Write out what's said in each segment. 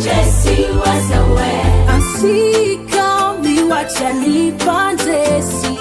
manjesi wasawe ansika miwacha nipandesi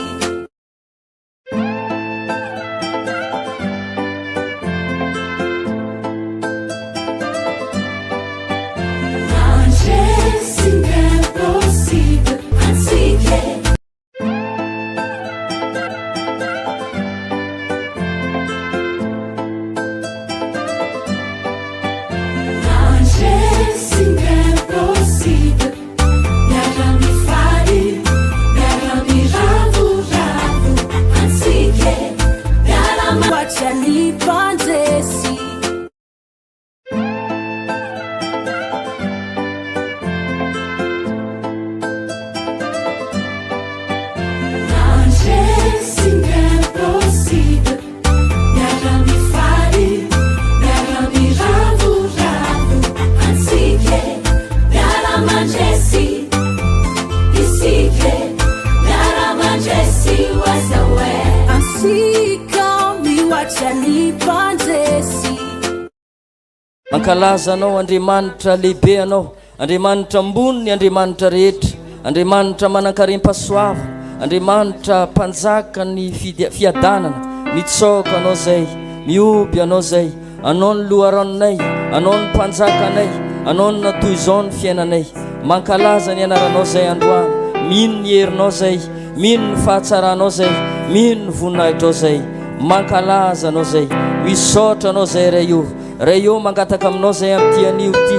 Mankalaza anao Andriamanitra lehibe anao, Andriamanitra ambony, Andriamanitra rehetra, Andriamanitra manan-karim-pahasoava, Andriamanitra mpanjaka ny fiadanana, mitsoka anao zay, mioby anao zay, anao ny loharanonay, anao ny mpanjaka anay, anao ny natoy izao ny fiainanay. Mankalaza ny anaranao zay androany, mino ny herinao zay, mino ny fahatsaranao zay, mino ny voninahitrao zay. Mankalaza anao zay, misaotra anao zay ray io mangataka aminao zay amin'ity anio ty,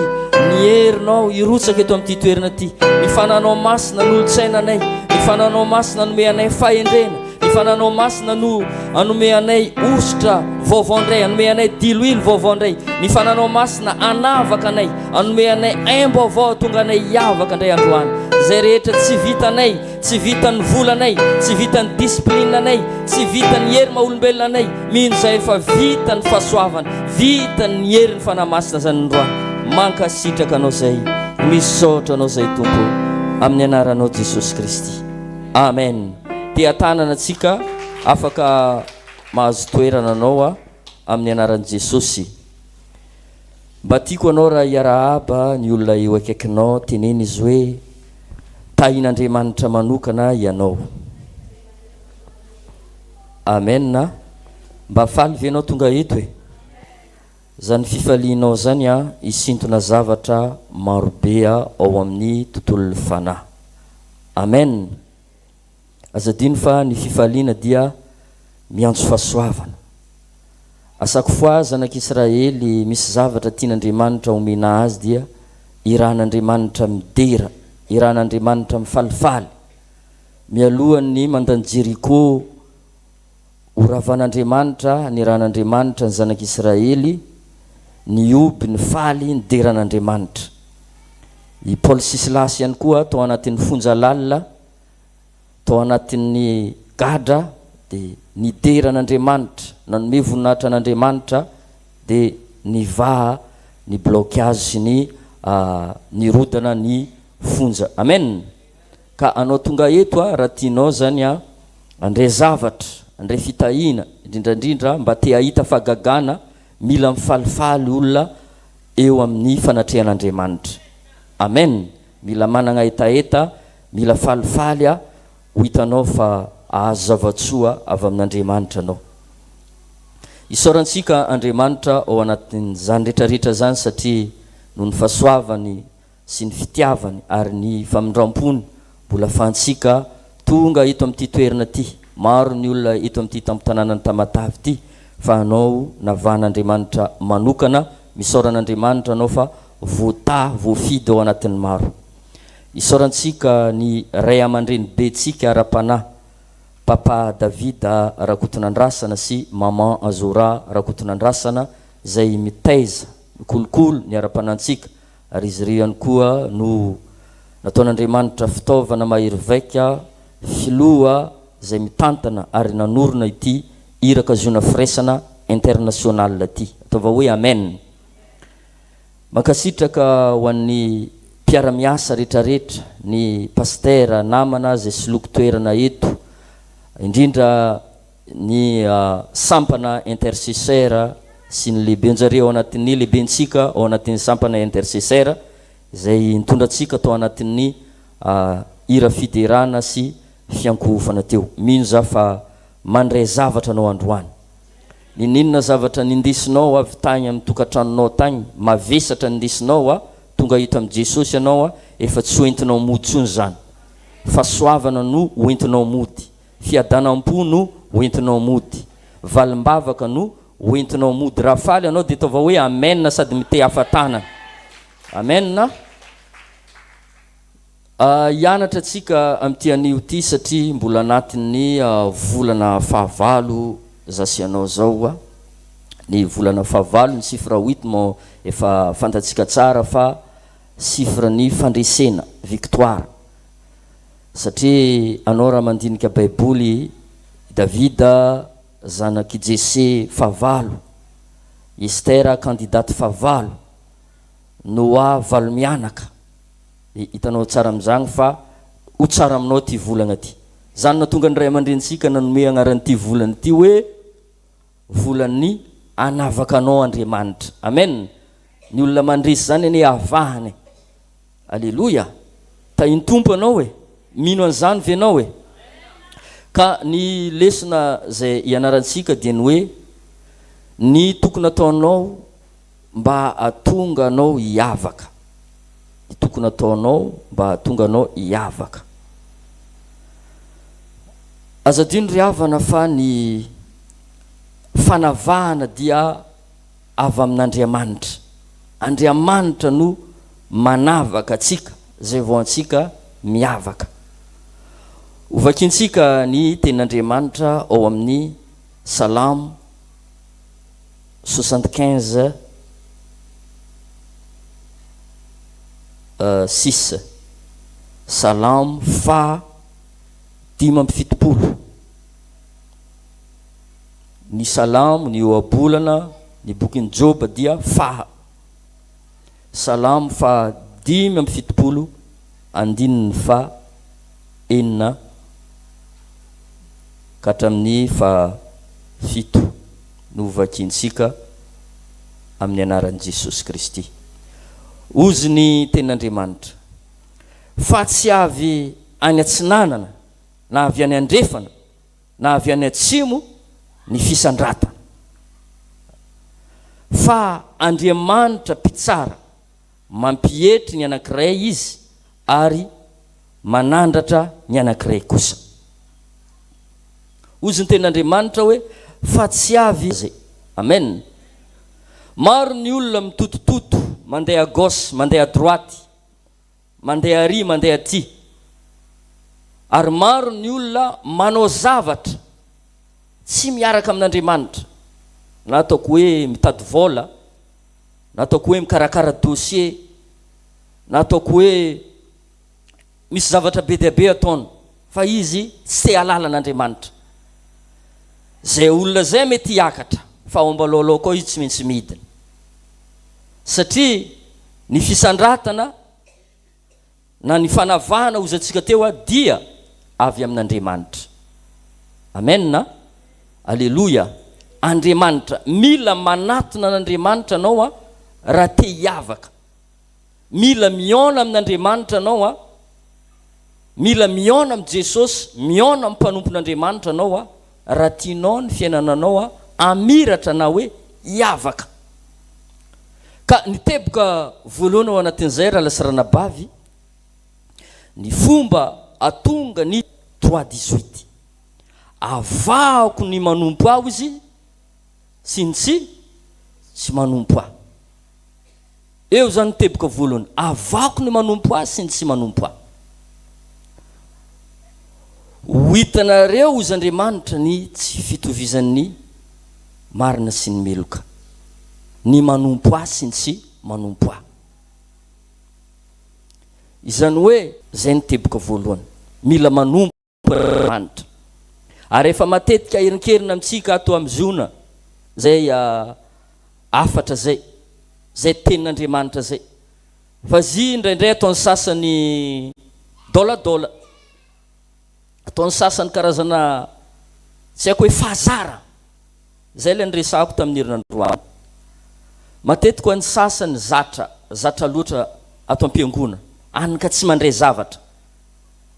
ny herinao irotsaka eto amin'ity toerana ty, ny fananao masina n'olotsainanay, ny fananao masina nome anay fahendrena, ny fananao masina no anome anay ositra vaovao ndray, anome anay diloilo vaovao ndray, ny fananao masina anavaka anay, anome anay aimbo avao tonga anay hiavaka ndray androany. Zay rehetra tsy vitanay, tsy vitan'ny volanay, tsy vitan'ny disiplinanay, tsy vitan'ny hery maha-olombelona anay, mino zay fa vitan'ny fahasoavana, vitan'ny hery ny fanamasina zany androany. Mankasitraka anao zay, misaotra anao zay tompo, amin'ny anaranao Jesosy Kristy, amen. Tia tanana antsika afaka mahazo toerana anao amin'ny anaran'i Jesosy. Mba tiako anao raha hiarahaba ny olona eo akaikinao, teneny izy hoe tahin'Andriamanitra manokana ianao, amen. Na mba faly ve anao tonga eto e? Zany fifalianao zany isintona zavatra marobe ao amin'ny tontolo fanahy, amen. Azadino fa ny fifaliana dia miantso fahasoavana. Asako fois zanak'Israely misy zavatra tian'Andriamanitra omena azy dia irahan'Andriamanitra midera, irahan'Andriamanitra mifalifaly. Mialohan'ny mandany Jeriko, oravan'Andriamanitra ny irahan'Andriamanitra ny zanak'Israely, ny oby ny faly ny deran'Andriamanitra. I Paul Silasy ihany koa tao anatin'ny fonjalalina, tao anatin'ny gadra, dia ny deran'Andriamanitra, nanome voninahitra an'Andriamanitra, dia nivaha ny blocage sy ny rodana ny fonja, amen. Ka anao tonga eto raha tianao zany andray zavatra, andray fitahina, indrindrandrindra mba te ahita fahagagana, mila mifalifaly olona eo amin'ny fanatrehan'Andriamanitra, amen. Mila manana etaeta, mila falifaly ho hitanao fa ahazo zavatsoa avy amin'Andriamanitra anao. Isaorantsika Andriamanitra ao anatin'izany rehetrarehetra zany, satria noho ny fahasoavany sy ny fitiavany ary ny famindram-pony mbola ahafahantsika tonga eto amin'ity toerana ty. Maro ny olona eto amin'ity tampotanàna ny Tamatavy ty, fa anao navahan'Andriamanitra manokana, misaoran'Andriamanitra anao fa voafidy ao anatin'ny maro. Isaorantsika ny ray aman-dreny betsika ara-panahy, Papa Davida Rakotonandrasana sy Maman Azora Rakotonandrasana, zay mitaiza mikolokolo ny ara-panantsika, ary izy ireo ihany koa no nataon'Andriamanitra fitaovana mahery vaika, filoha zay mitantana ary nanorona ity irakaziona firaisana international ty. Ataova hoe amen. Mankasitraka ho an'ny mpiara-miasa rehetrarehetra, ny pastera namana zay siloko toerana eto, indrindra ny sampana intercesseur sy ny lehibenjareo ao anatin'ny lehibentsika ao anatin'ny sampana intercesseur, zay nitondratsika tao anatin'ny ira fiderana sy fiankofana teo. Mino za fa mandray zavatra anao androany. Ninona zavatra nindesinao avy tany amin'ny tokantranonao tany, mavesatra nindesinao tonga hita amin'ny Jesosy ianao efa tsy hoentinao mody tsony zany. Fahasoavana no hoentinao mody, fiadanam-po no hoentinao mody, valimbavaka no hoentinao mody. Raha faly anao dia ataova hoe amen sady mite hafatana. Amen na hianatra tsika amin'ity anio ty satria mbola anatin'ny volana fahavalo zasianao zao ny volana fahavalo ny sifra 8 mo efa fantatsika tsara fa sifra ny fandresena victoire. Satria anao raha mandinika baiboly, Davida zanaky Jese fahavalo, Estera kandidate fahavalo, Noa valo mianaka. Hitanao tsara amin'izany fa ho tsara aminao ty volana ty. Zany natonga ny ray aman-drentsika nanome agnaran'ity volana ty hoe volan'ny anavaka anao Andriamanitra. Amen. Ny olona mandresy zany ane avahany. Alleluia. Tahiny tompo anao hoe mino an'izany ve anao hoe. Ka ny lesona zay ianarantsika dia ny hoe ny tokony ataonao mba atonga anao hiavaka. Ny tokony ataonao mba atonga anao hiavaka. Azadino ry havana fa ny fanavahana dia avy amin'Andriamanitra. Andriamanitra no manavaka atsika zay vao antsika miavaka. Ovakintsika ny tenin'Andriamanitra ao amin'ny Salamo 75 6. Salamo fa 5:70. Ny salamo ny oabolana ny bokin'ny Joba dia faha. Salamo fa 5:70 andininy fa enina katramin'ny fa 7 no vakinsika amin'ny anaran'i Jesosy Kristy. Ozy ny tenin'Andriamanitra fa tsy avy any atsinanana na avy any andrefana na avy any atsimo ny fisandratana, fa Andriamanitra mpitsara mampietry ny anankiray izy ary manandratra ny anankiray kosa. Ozy ny tenin'Andriamanitra hoe fa tsy avy zay. Amen. Maro ny olona mitotototo mandeha à gauche mandeha à droite, mandeha ary mandeha aty, ary maro ny olona manao zavatra tsy miaraka amin'Andriamanitra. Na ataoko hoe mitady vola, na ataoko hoe mikarakara dossier, na ataoko hoe misy zavatra be dia be ataony fa izy tsy te halala an'Andriamanitra. Zay olona zay mety hiakatra fa ao ambalolao koa izy tsy maintsy midina, satria ny fisandratana na ny fanavahana ozantsika teo dia avy amin'Andriamanitra. Amen na alleluia. Andriamanitra, mila manatona an'Andriamanitra anao raha te hiavaka. Mila miona amin'Andriamanitra anao mila miona amin'ny Jesosy, miona amin'ny mpanompon'Andriamanitra anao raha tianao ny fiainananao amiratra na hoe hiavaka. Ka niteboka voalohany ao anatin'izay raha lasy ny fomba atonga ny 3:18 avahako ny manompo aho izy sy ny tsy manompo aho. Eo zany niteboka voalohany, avahako ny manompo aho sy ny tsy manompo aho. Ho hitanareo ozy Andriamanitra ny tsy fitovizan'ny marina sy ny meloka, ny manompo ahy sy ny tsy manompo ahy. Izany hoe zay niteboka voalohany, mila manompo Andriamanitra. Ary efa matetika irinkerina amintsika ato am'zona zay afatra zay tenin'Andriamanitra zay. Fa zy indraindray ataon'ny sasany doladola, ataon'ny sasany karazana tsy haiko hoe fahazara. Zay le niresahako tamin'ny herinandroany. Matetika ho an'ny sasany zatra loatra ato am-piangona any ka tsy mandray zavatra,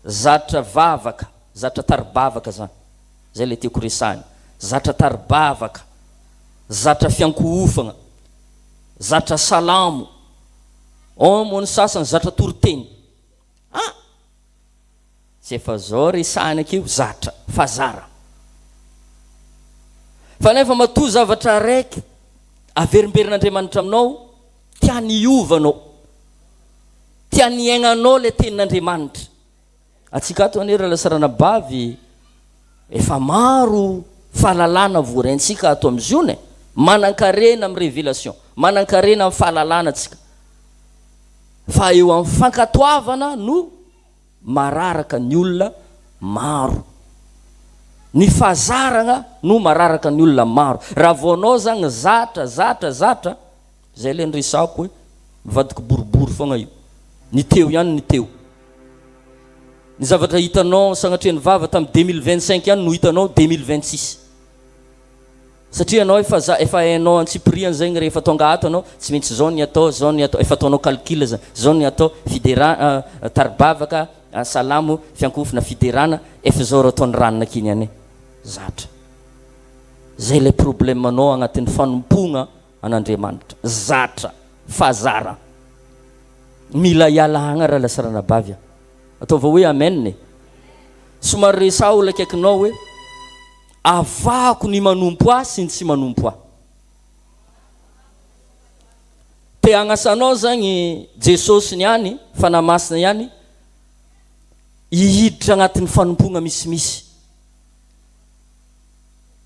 zatra vavaka, zatra taribavaka zany, zay le tiako resahany, zatra taribavaka, zatra fiankohofagna, zatra salamo, moa ny sasany zatra toroteny. Tsy efa zao resahany akeo zatra fazara. Fa nefa matoa zavatra raiky averimberin'Andriamanitra aminao, tiany hiovanao, tiany hiaignanao le tenin'Andriamanitra. Atsika ato anery lasarana bavy efa maro fahalalana voaraintsika ato am'zione, manan-karena amin'ny révélation, manan-karena amin'ny fahalalana atsika. Fa eo amin'ny fankatoavana no mararaka ny olona maro, ny fazaragna no mararaka ny olona maro. Raha voanao zany zatra zay le nresako hoe mivadika boribory foagna io, ny teo ihany ny teo. Ny zavatra hitanao sagnatria ny vava tamin'ny 2025 ihany no hitanao 2026. Satria anao efa hainao antsipriany zegny rehefa tonga ato anao tsy maintsy zao ny atao, efa ataonao calcul zany, zao ny atao taribavaka, salamo, fiankofina, fiderana, efa zao raha ataon'ny ranona kiny any zatra. Zay le problème anao agnatin'ny fanompogna an'Andriamanitra, zatra fazara. Mila ialagna raha lasarana bavy. Ataova hoe amen. Somary resa olo akaikinao hoe avako ny manompo ahy sy ny tsy manompo ahy. Te agnasanao zagny Jesosy niany, fanamasina ihany, ihiditra agnatin'ny fanompogna misimisy,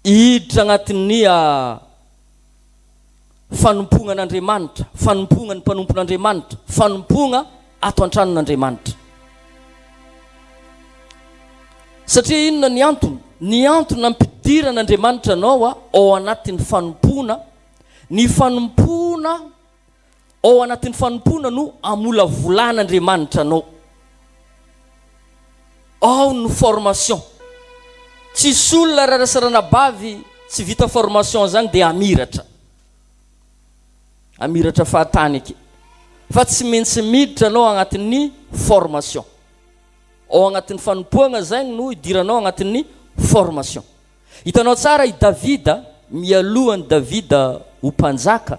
ihiditra agnatin'ny fanompogna an'Andriamanitra, fanompogna ny mpanompon'Andriamanitra, fanompogna ato an-tranon'Andriamanitra. Satria inona ny antony? Ny antony ampidiran'Andriamanitra anao ao anatin'ny fanompona. Ny fanompona ao anatin'ny fanompona no amola volan'Andriamanitra anao. Ao ny formation. Tsisy olona raha rasarana bavy tsy vita formation zany dia amiratra. Amiratra fahatany eky. Fa tsy maintsy miditra anao agnatin'ny formation. Ao agnatin'ny fanompoagna zegny no idiranao agnatin'ny formation. Hitanao tsara i Davida, mialohan'ny Davida ho mpanjaka,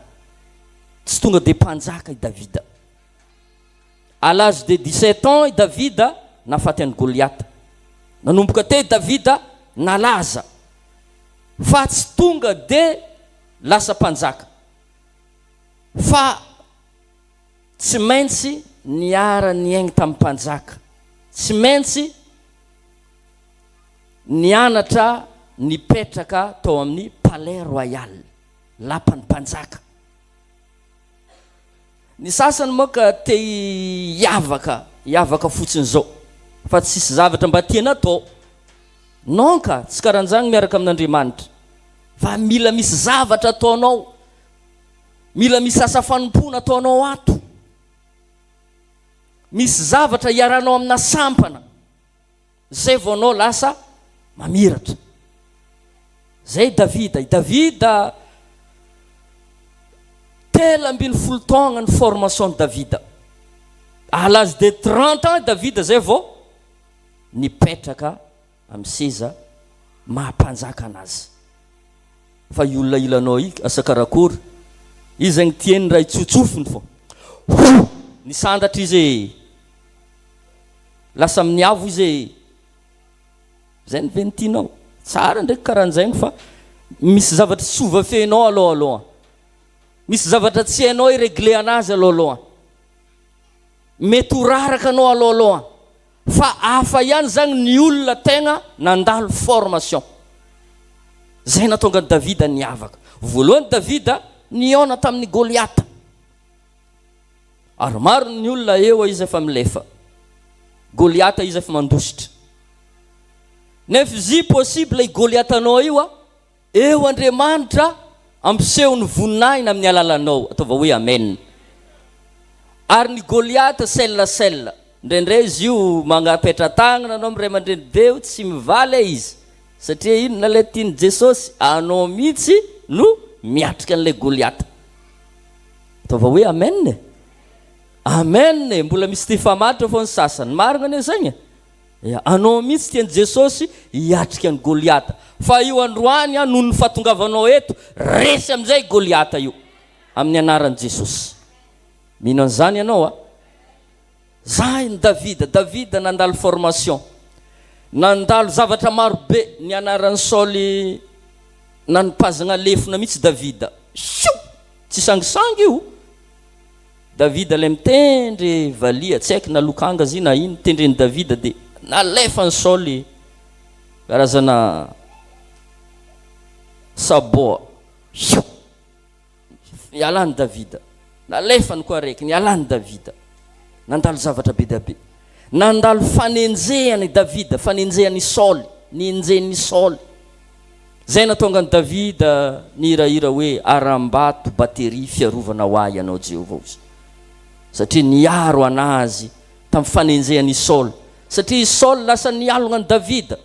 tsy tonga de mpanjaka i Davida. À l'âge de 17 ans i Davida nafaty an'i Goliath. Nanomboka te Davida nalaza, fa tsy tonga de lasa mpanjaka. Fa tsy maintsy niara niaigny tamin'ny mpanjaka, tsy maintsy nianatra nipetraka tao amin'ny palais royal, lapan'ny mpanjaka. Ny sasany moka te hiavaka fotsiny zao, fa tsisy zavatra mba tiana atao. Non ka, tsy karan'izany miaraka amin'Andriamanitra. Fa mila misy zavatra ataonao, mila misy asa fanompona ataonao ato, misy zavatra iaranao amina sampana, zay vao anao lasa mamiratra. Zay Davida 13 taogna ny formation de Davida. À l'âge de 30 ans Davida zay vao nipetraka amin'ny seza mahampanjaka anazy. Fa iolona ilanao asa karakory, izy zegny tieny raha itsotsofony fo. Ny sandatra izy lasa amin'ny avo izy zay ny ventianao. Tsara ndraiky karan'izay fa misy zavatra tsy ovafenao aloha. Misy zavatra tsy hainao iregle anazy aloha. Mety ho raraka anao aloha. Fa hafa ihany zany ny olona tegna nandalo formation. Zay natonga Davida niavaka. Voalohany Davida niona tamin'ny Goliath. Ary maro ny olona eo izy efa milefa. Goliath izy efa mandositra. Nefa zy possible i Goliath anao io eo Andriamanitra ampiseho ny voninahiny amin'ny alalanao. Ataova hoe amen. Ary ny Goliath sella. Ndrendre izy io magnapetra tagnana anao miray aman-dreny be tsy mivaly izy. Satria inona le tiany Jesosy, anao mihitsy no miatrika an'ilay Goliath. Ataova hoe amen. amen. Mbola misy ty famatra fô ny sasany marina ne zegny. Anao mihitsy tian'i Jesosy hiatrika ny Goliata. Fa io androany noho ny fahatongavanao eto, resy amin'izay Goliata io amin'ny anaran'i Jesosy. Mino an'izany ianao Zay ny Davida nandalo formation, nandalo zavatra maro be. Ny anaran'ny Saoly nanipazagna lefona mihitsy Davida. Tsy sangisangy io. Davida le mitendry valia, tsy haiko na lokanga zy na ino, tendreny Davida de nalefany Saoly karazana saboa. Nialany Davida. Nalefany koa araiky, nialany Davida. Nandalo zavatra be dia be. Nandalo fanenjehany Davida, fanenjehany Saoly, nienjehany Saoly. Zay natonga ny Davida nihirahira hoe aram-bato batery fiarovana ho ahy ianao Jehovah. Satria niaro anazy tamin'ny fanenjehany Saoly. Satria Saoly lasa nialogna ny Davida.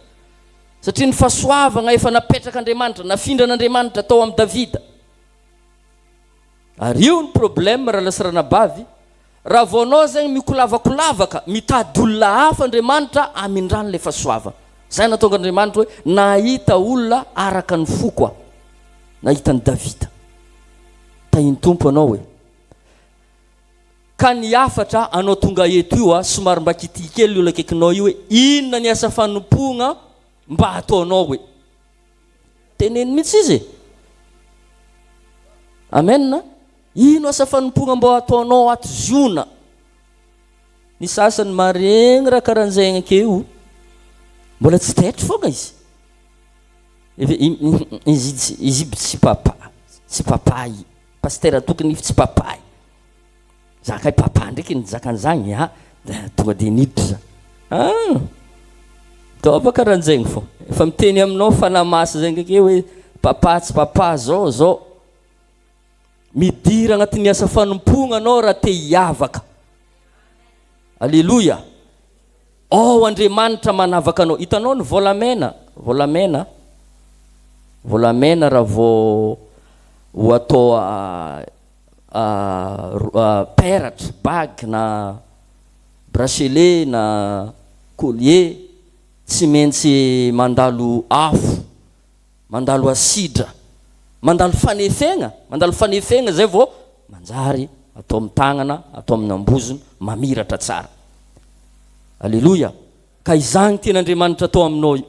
Satria ny fahasoavagna efa napetraka Andriamanitra, nafindran'Andriamanitra tao amin'ny Davida. Ary io ny problème raha lasranabavy. Raha vao anao zegny mikolavakolavaka, mitady olona hafa Andriamanitra amindrano le fahasoavana. Zay natonga Andriamanitra hoe nahita olona araka ny foko aho. Nahita ny Davida. Tahiny tompo anao hoe ka niafatra anao tonga eto io somary mba kity kely io akaikinao io hoe inona ny asa fanompogna mba ataonao hoe. Teneny mihitsy izy. Amen. Ino asa fanompogna mba ataonao ato ziona. Ny sasany maregny raha karan'izay akeo mbola tsy tetry fogna izy. Izy tsy papa i. Pasteur tokony tsy papa. Zakay papa ndraiky nizakan'izany tonga de niditra. Tao karan'izay fô. Efa miteny aminao fanamasy zay akeo hoe papa tsy papa zao. Midira agnatin'ny asa fanompogna anao raha te hiavaka. Alleluia. Andriamanitra manavaka anao. Hitanao ny volamena raha vao ho atao peratra, bague na bracelet na collier, tsy maintsy mandalo afo, mandalo asidra, mandalo fanefegna zay vao manjary atao amin'ny tagnana, atao amin'ny ambozony, mamiratra tsara. Alleluia. Ka izany tian'Andriamanitra atao aminao io.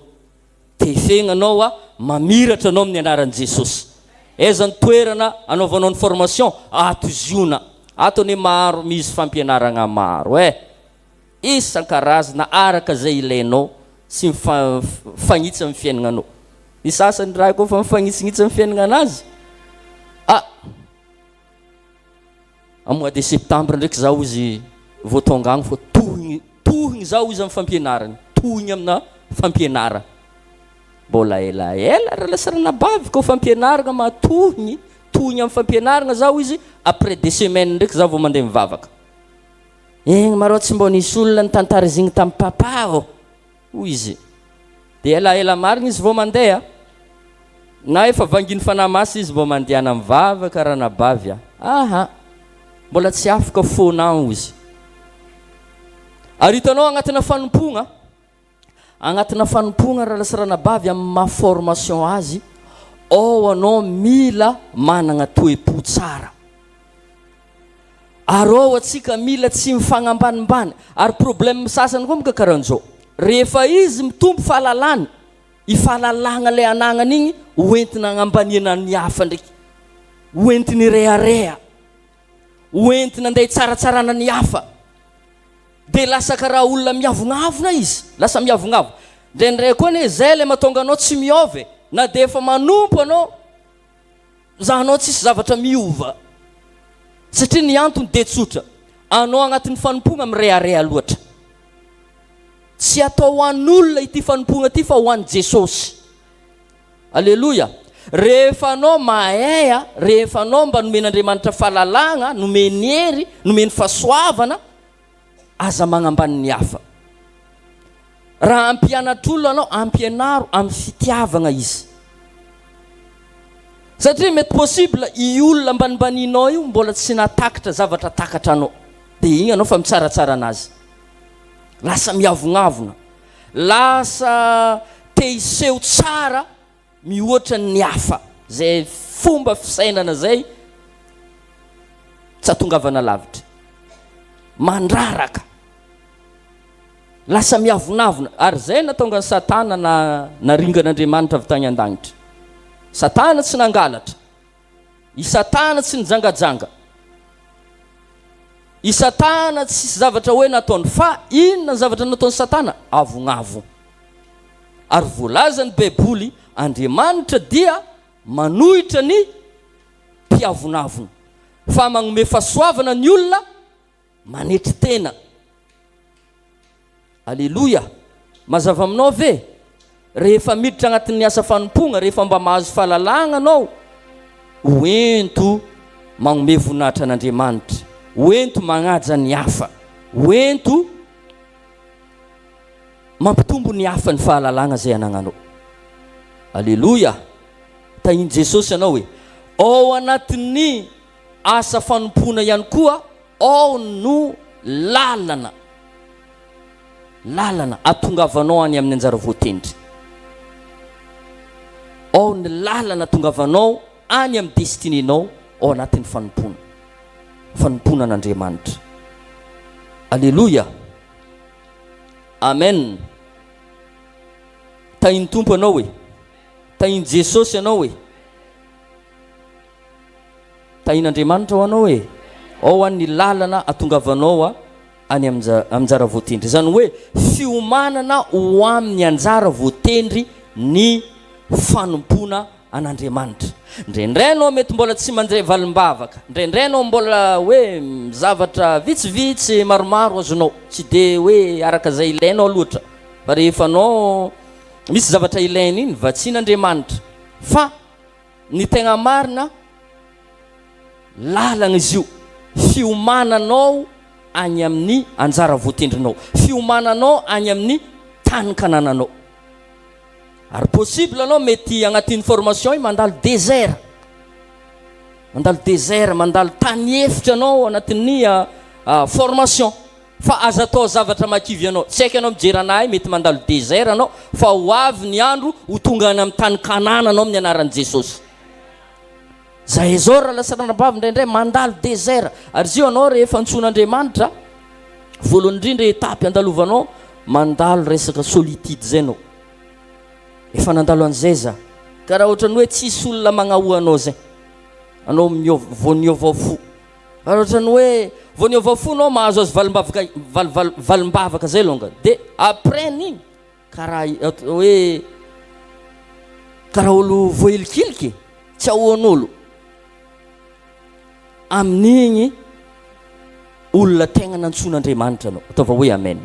Tefegna anao mamiratra anao amin'ny anaran'i Jesosy. Eza ny toerana anaovanao ny formation ato ziona. Ato ny maro misy fampianaragna maro isan-karazana araka zay ilainao sy mifagnitsy amin'ny fiaignanao. Ny sasany raha koa fa mifagnitsingitsy amin'ny fiaignana anazy. Mois de septembre ndraiky zao izy vao tonga agny fô tohigny zao izy amin'ny fampianarany. Tohigny amina fampianarana. Mbola ela raha lasranabavy koa fampianarana matohigny amin'ny fampianarana zao izy après 2 semaines ndraiky zao vao mandeha mivavaka. Marao tsy mbô nisy olona nitantara zigny tamin'ny papa hoy izy. De ela marigny izy vao mandeha. Na efa vanginy fanamasy izy vao mandehana mivavaka raha nabavy. Mbola tsy afaka fonao izy. Ary hitanao agnatina fanompogna raha lasranabavy amin'ny maha-formation azy, anao mila managna toe-po tsara. Ary atsika mila tsy mifagnambanimbany. Ary problème sasany koa mikaran'izao. Rehefa izy mitombo fahalalany, i fahalalagna le anagnany igny hoentina agnambaniana ny hafa ndraiky. Hoentiny rearea. Hoentina andeha tsaratsarana ny hafa. De lasa karaha olona miavonavona izy. Lasa miavonavo. Ndray koa zay le mahatonga anao tsy miove. Na de efa manompo anao, zahanao tsisy zavatra miova. Satria ny antony de tsotra. Anao agnatin'ny fanompogna mirearea loatra. Tsy atao ho an'olona ity fanompogna ity fa ho an'i Jesosy. Alleluia. Rehefa anao mahay, rehefa anao mba nomen'Andriamanitra fahalalagna, nomeny hery, nomeny fahasoavana, aza magnambany ny hafa. Raha ampianatr'olona anao, ampianaro amin'ny fitiavagna izy. Satria mety possible i olona ambanibaninao io mbola tsy natakatra zavatra takatra anao. dia igny anao fa mitsaratsara anazy, lasa miavognavona, lasa te hiseho tsara mihoatra ny hafa. Zay fomba fisainana zay tsy atongavana lavitra, mandraraka, lasa miavonavona. Ary zay natonga ny Satana na ringan'Andriamanitra avy tany an-danitra. Satana tsy nangalatra, i Satana tsy nijangajanga, i Satana tsy zavatra hoe nataony, fa inona ny zavatra nataony Satana? Avognavo. Ary voalazany Baiboly, Andriamanitra dia manohitra ny mpiavonavona, fa magnome fahasoavana ny olona manetry tena. Alleluia. Mazava aminao ve? Rehefa miditra agnatin'ny asa fanompona, rehefa mba mahazo fahalalagna anao, hoento magnome voninahitra an'Andriamanitra, hoento magnaja ny hafa, hoento mampitombo ny hafa ny fahalalagna zay anagnanao. Alleluia. Tahiny Jesosy anao hoe ao anatin'ny asa fanompona ihany koa ao no lalana atongavanao any amin'ny anjara voatendry, ao ny lalana atongavanao any amin'ny destinénao ao anatin'ny fanompona an'Andriamanitra. Alleluia. Amen. Tahiny Tompo anao hoe, tahiny Jesosy anao hoe, tahin'Andriamanitra ho anao hoe ao any lalana atongavanao any amin'anjara voatendry. Zany hoe fiomanana ho amin'ny anjara voatendry ny fanompona an'Andriamanitra. Ndraindray anao mety mbola tsy mandray valimbavaka, ndraindray anao mbola hoe zavatra vitsivitsy maromaro azonao, tsy de hoe araka zay ilainao loatra, fa rehefa anao misy zavatra ilaina iny vatsin'Andriamanitra. Fa ny tegna marina lalagna izy io, fiomananao any amin'ny anjara voatendrinao, fiomananao any amin'ny tany kanananao. Ary possible anao mety agnatin'ny formation mandalo désert, mandalo tany efitra anao agnatin'ny formation, fa aza atao zavatra makivy anao. Tsy haiko anao mijery anahy mety mandalo désert anao, fa ho avy ny andro ho tonga any amin'ny tany kanana anao amin'ny anaran'i Jesosy. Zay zao raha lasarana-bavy ndraindray mandalo désert. Ary zio anao rehefa antson'Andriamanitra, voalohany indrindra etapy andalovanao mandalo resaka solitude zay anao. Efa nandalo an'izay za, karaha ohatrany hoe tsisy olona magnahoa anao zay, anao voaniova fo. Karaha ohatrany hoe voaniova fo anao mahazo azy valimbavaka zay longa, de après n'igny karaha hoe karaha olo voelikiliky, tsy ahoan'olo. Amin'igny olona tegna nantson'Andriamanitra anao, ataova hoe amen.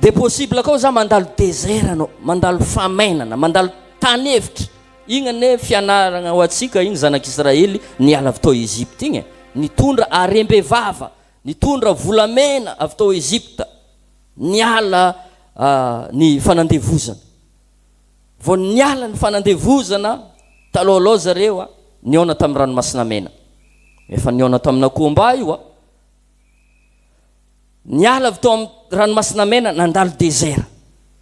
De possible kao za mandalo désert anao, mandalo famainana, mandalo tany hevitra. Igny ane fianaragna ho antsika, igny zanak'Israely niala avy tao Egypte igny, nitondra arembe-vava, nitondra volamena avy tao Egypte, niala ny fanandevozana. Vao niala ny fanandevozana talohaloha zareo niona tamin'ny ranomasina mena. Efa niona tamin'ny akomba io niala avy tao amin'ny ranomasina mena, nandalo désert,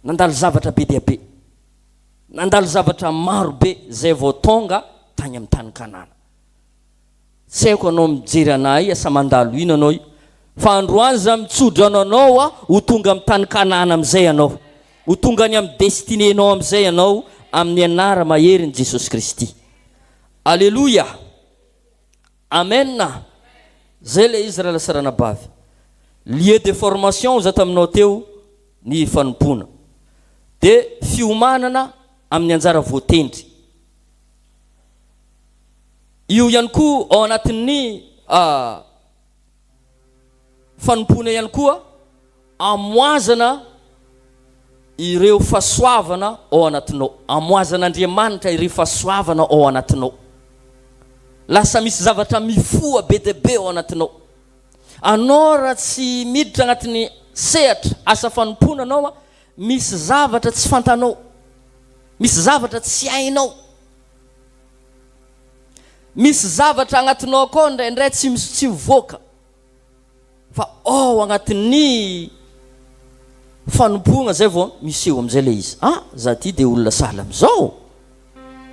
nandalo zavatra be dia be, nandalo zavatra maro be zay vao tonga tany amin'ny tany Kanana. Tsy haiko anao mijery anahy asa mandalo ino anao io, fa androany za mitsodrano anao ho tonga amin'ny tany Kanana amizay anao, ho tonga any amin'ny destinénao amizay anao, amin'ny anara maherin'i Jesosy Kristy. Alleluia. Amen. Zay le izy raha lasarana-bavy. Lieu de formation za taminao teo ny fanompona, de fiomanana amin'ny anjara voatendry. Io ihany koa ao anatin'ny fanompona ihany koa amoazana ireo fahasoavana ao anatinao, amoazan'Andriamanitra ireo fahasoavana ao anatinao. Lasa misy zavatra mifoa be dia be ao anatinao. Anao raha tsy miditra agnatin'ny sehatra asa fanompona anao, misy zavatra tsy fantanao, misy zavatra tsy hainao, misy zavatra agnatinao akao ndraindray tsy mivoaka. fa ao agnatin'ny fanompogna zay vao misy eo am'izay le izy. Za ty de olona sahala am'izao,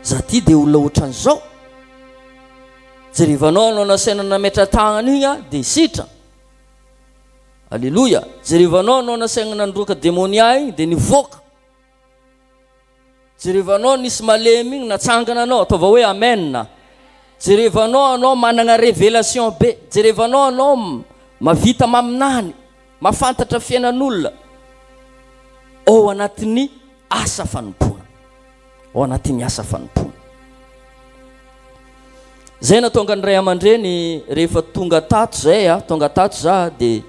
za ty de olona ohatran'izao. Jerevanao anao nasaina nametra tagnana igny de sitra. Alléluia. Jerevanao anao nasaina nandroaka démonia igny de nivoaka. Jerevanao nisy malemy igny natsangana anao, ataova hoe amen. Jerevanao anao manana révélation be. Jerevanao anao mavita maminany, mafantatra fiainan'olona. Ao anatin'ny asa fanompona. Ao anatin'ny asa fanompona. Zay natonga ny ray aman-dreny rehefa tonga tato zay tonga tato za de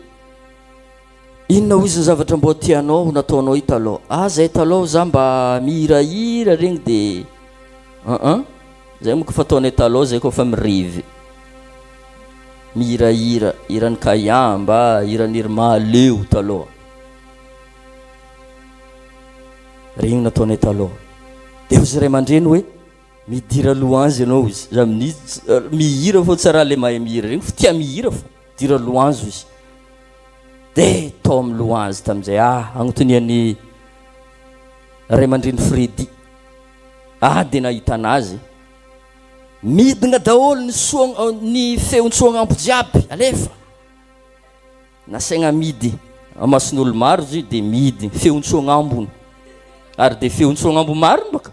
inona ho izy zavatra mbo tianao nataonao io taloha. Zay taloha za mba mihirahira regny de zay moko fataonay taloha zay koa fa mirivy. Mihirahira, iran'ny kayamba, iran'iry mahaleo taloha. Regny nataonay taloha. De izy ray aman-dreny hoe midira louange ianao izy. Za mihira fô tsara le mahay mihira regny, fa tia mihira fô. Dira louange izy. De tao amin'ny louange tam'izay agnontonian'ny ray aman-dreny Fredy. De nahita anazy. Midina daholo ny feon-tsoagna ampo jiaby, alefa. Nasaigna midy. Amason'olo maro izy de midy feon-tsoagna ambony. Ary de feon-tsoagna ambo mariny baka.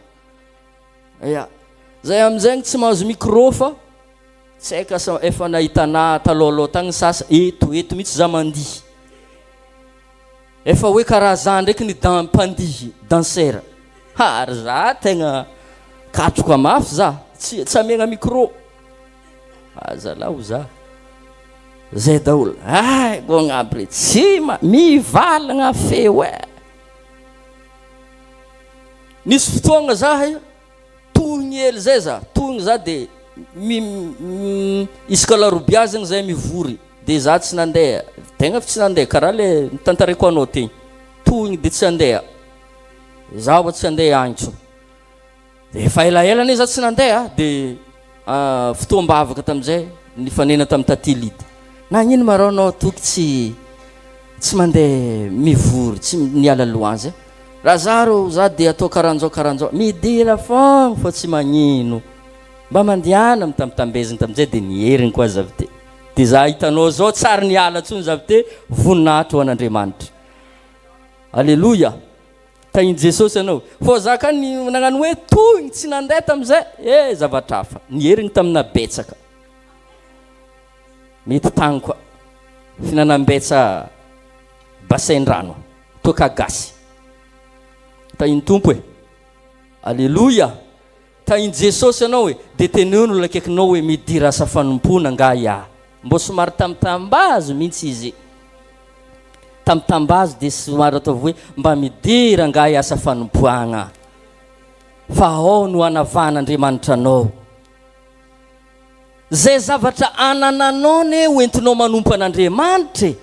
Zay am'izay tsy mahazo micro fa tsy haika efa nahitana talôlô tagny sasa eto mihitsy za mandihy. Efa hoe karaha za ndraiky ny mpandihy dansera. Ary za tegna katroka mafy za, tsy amiagna micro. Zalaho za. Zay daholo. Go agnaby re tsy mivalagna feo Nisy fotoagna za tohigny hely zay za, tohigny za de isaka larobia zegny zay mivory. De za tsy nandeha, tegna tsy nandeha karaha le tantareko anao tegny. Tohigny de tsy andeha. Za tsy andeha antso. De efa elaela ne za tsy nandeha de fotoam-bavaka tam'izay nifanena tamin'ny tatilidy. Nagnino marao anao toky tsy mandeha mivory, tsy niala louange. Raha za de atao karanjao midira fogna fa tsy magnino. Mba mandihana mitambitambezina tam'izay de nierigny koa zavy de za hitanao zao tsara niala tsony zavy voninahitra ho an'Andriamanitra. Alléluia. Tainy Jesosy anao. Fô za ka nagnano hoe tohigny tsy nandeha tam'izay zavatra hafa. Nierigny tamina betsaka. Mety tagny koa. Finanambetsa basain-drano. Toka gasy. Tainy tompo Alléluia. Tainy Jesosy anao de teneno lakaikinao hoe midira asa fanompona nga mbo somary tambazo mihitsy izy. Tambazo de somary ataovy hoe mba midira nga asa fanompoagna. Fa ao no anavan'Andriamanitra anao. Zay zavatra anananao ne hoentinao manompo an'Andriamanitra.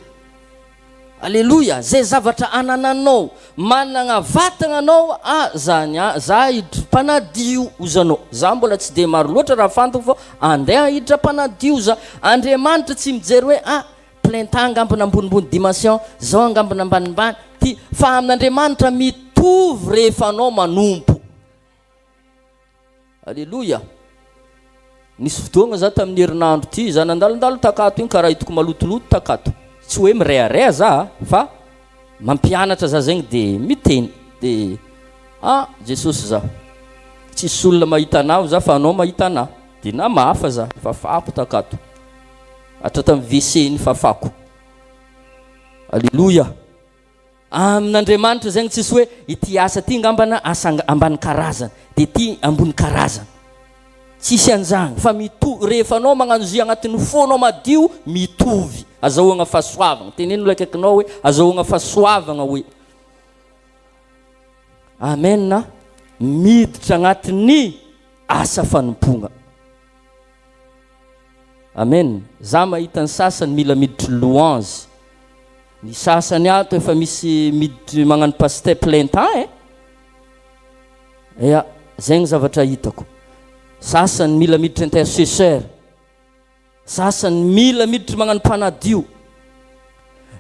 Alléluia. Zay zavatra anananao, managna vatagna anao, za hiditra mpanadio ozanao. Za mbola tsy de maro loatra raha fantako fa andeha hiditra mpanadio za. Andriamanitra tsy mijery hoe plein-temps angambana ambonimbony dimension, zao angambana ambanimbany. Fa amin'Andriamanitra mitovy rehefa anao manompo. Alléluia. Nisy fotoagna za tamin'ny herinandro ty, za nandalondalo takato igny karaha hitako malotoloto takato. Tsy hoe mirehareha za fa mampianatra za zegny de miteny de Jesosy za tsisy olona mahita anao za fa anao mahita anahy de namafa za fafako takato atra tamin'ny WC ny fafako. Alléluia. Amin'Andriamanitra zegny tsisy hoe ity asa ty ngambana asa ambany karazana de ty ambony karazana. Tsisy anjagny fa rehefa anao magnano izy agnatin'ny fonao madio mitovy. Azahoagna fahasoavagna. Teneno lakaikinao hoe azahoagna fahasoavagna hoe. Amen. Miditra agnatin'ny asa fanompogna. Amen. Za mahita ny sasany mila miditra louange. Ny sasany ato efa misy miditra magnano pasteur plein temps zegny zavatra hitako. Sasany mila miditra intercesseur. Sasany mila miditra magnano mpanadio.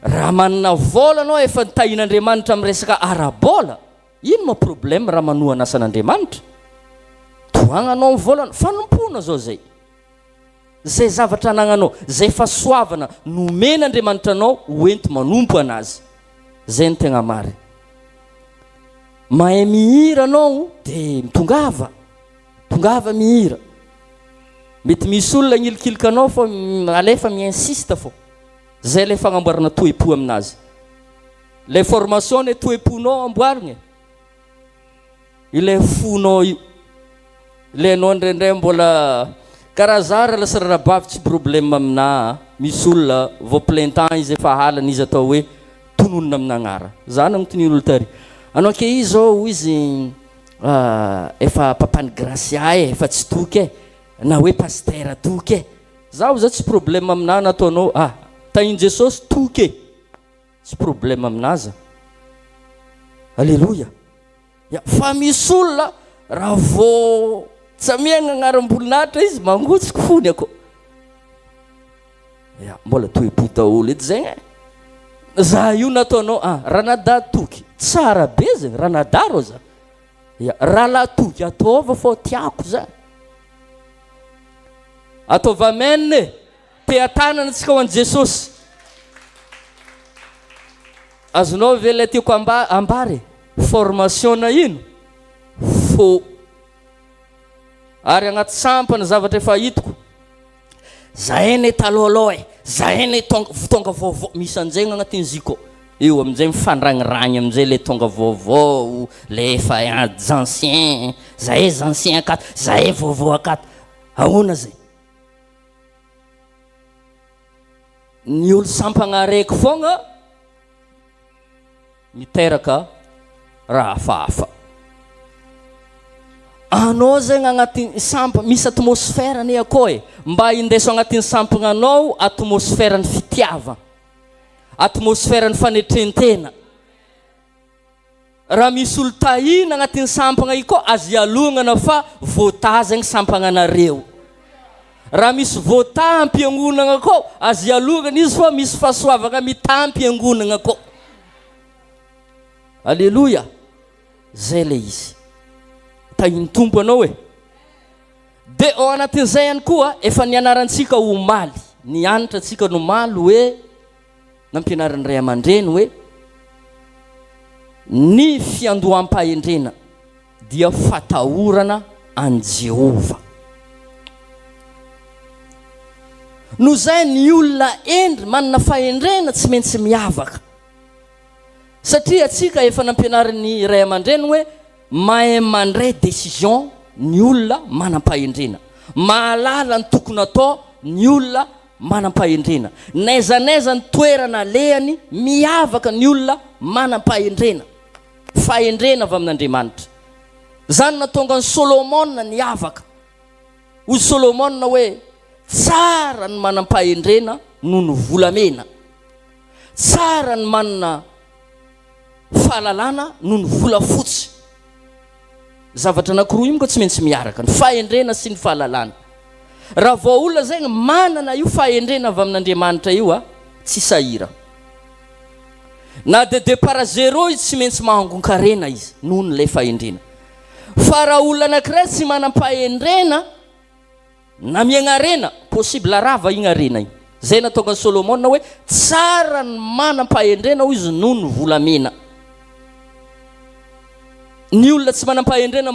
raha manana vola anao efa tahin'Andriamanitra amin'ny resaka ara-bola, ino ma problème raha manohana asan'Andriamanitra? Toagna anao amin'ny vola, fanompona zao zay. Zay zavatra anagnanao, zay fahasoavana nomen'Andriamanitra anao hoenty manompo anazy. Zay ny tegna marina. Mahay mihira anao dia tongava mihira. Mety misy olona gnilikilika anao fa alefa mi-insiste fô. Zay le fagnamboarana toe-po aminazy. Le formation ne toe-ponao amboarigna. Ile fonao io. Le anao ndraindray mbola karazara la sarabavy tsy problème amina. Misy olona vao plein temps izy efa halana izy atao hoe tononona aminagnara. Zany agnoton'olo tary. Anao ke izy zao izy efa papany gracia efa tsy toky na hoe pasteur toky zaho zao tsy problème amina nataonao tahin Jesosy toky tsy problème aminazy. Alléluia. Fa misy olona raha vao tsamiagna agnaram-bolinahitra izy mangotsika fony ako. Mbola toe-po daholo edy zegny. Za io nataonao raha nada toky tsara be zegny raha nada rô za. Raha la toky ataova fô tiako za. Ataova amen. Te-atanana antsika ho an'i Jesosy. Azonao ve le tiako ambary formation na ino fô. Ary agnaty sampana zavatra efa hitako. Zahay ne talohaloha zahay ne tonga vaovao misy anjegny agnatin'ny ziko. Eo amin'izay mifandragniragny amin'izay le tonga vaovao, le efa ancien, zahay ancien akato, zahay vaovao akato. Ahoana zay? Ny olo sampagna araiky foagna miteraka raha hafahafa. Anao zegny agnatin'ny sampa misy atmosfera ne akao mba indeso agnatin'ny sampagna anao atmosfera ny fitiava, atmosfera ny fanetrentena. Raha misy olo tahina agnatin'ny sampagna io koa azy alongana fa vota zegny sampananareo. Raha misy votampy angonana koa azy alongana izy fa misy fahasoavana mitampy angonana koa. Alléluia. Zay le izy. Tahiny tompo anao de ao anatin'izay ihany koa efa nianarantsika omaly. Nianatra antsika nomaly hoe nampianaran'ny ray aman-dreny hoe ny fiandoham-pahendrena dia fatahorana an Jehova. No zay ny olona endry manana fahendrena tsy maintsy miavaka. Satria atsika efa nampianaran'ny ray aman-dreny hoe mahay mandray décision ny olona manam-pahendrena. Mahalala ny tokony atao ny olona manam-pahendrena. Naizanaiza ny toerana lehany miavaka ny olona manam-pahendrena. Fahendrena avy amin'Andriamanitra. Zany natonga ny Solomona niavaka. Hoy Solomona hoe tsara ny manam-pahendrena noho ny volamena. Tsara ny manana fahalalana noho ny volafotsy. Zavatra anankiroa io moa tsy maintsy miaraka, ny fahendrena sy ny fahalalana. Raha vao olona zegny manana io fahendrena avy amin'Andriamanitra io tsy sahira. Na de départ zéro izy tsy maintsy mahangon-karena izy noho ny le fahendrena. Fa raha olona anankiray tsy manam-pahendrena na miagnarena possible rava igny arena igny. Zay natonga Solomona hoe tsara ny manam-pahendrena izy noho ny volamena. Ny olona tsy manam-pahendrena